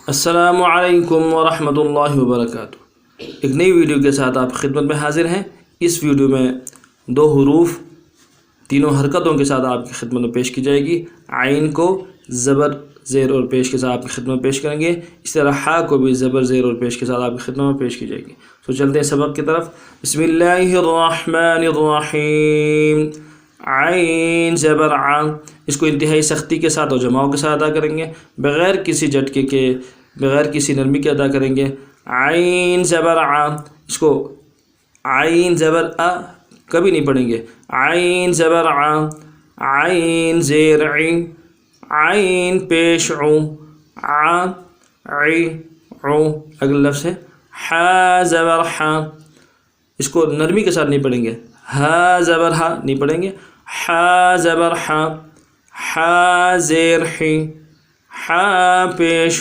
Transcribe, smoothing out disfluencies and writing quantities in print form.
السلام علیکم ورحمۃ اللہ وبرکاتہ۔ ایک نئی ویڈیو کے ساتھ آپ خدمت میں حاضر ہیں۔ اس ویڈیو میں دو حروف تینوں حرکتوں کے ساتھ آپ کی خدمت میں پیش کی جائے گی۔ عین کو زبر زیر اور پیش کے ساتھ آپ کی خدمت میں پیش کریں گے، اس طرح ہا کو بھی زبر زیر اور پیش کے ساتھ آپ کی خدمت میں پیش کی جائے گی۔ تو چلتے ہیں سبق کی طرف۔ بسم اللہ الرحمن الرحیم۔ عین زبر ع، اس کو انتہائی سختی کے ساتھ اور جماؤں کے ساتھ ادا کریں گے، بغیر کسی جھٹکے کے، بغیر کسی نرمی کے ادا کریں گے۔ عین زبر ع، اس کو عین زبر ا کبھی نہیں پڑھیں گے۔ عین زبر ع، عین زیر ع، عین پیش ع، ع ع ع۔ اگلا لفظ ہے ح زبر ح، اس کو نرمی کے ساتھ نہیں پڑھیں گے۔ ہ زبر ہ نہیں پڑھیں گے۔ ح زبر ح، ح زیر ح، ح پیش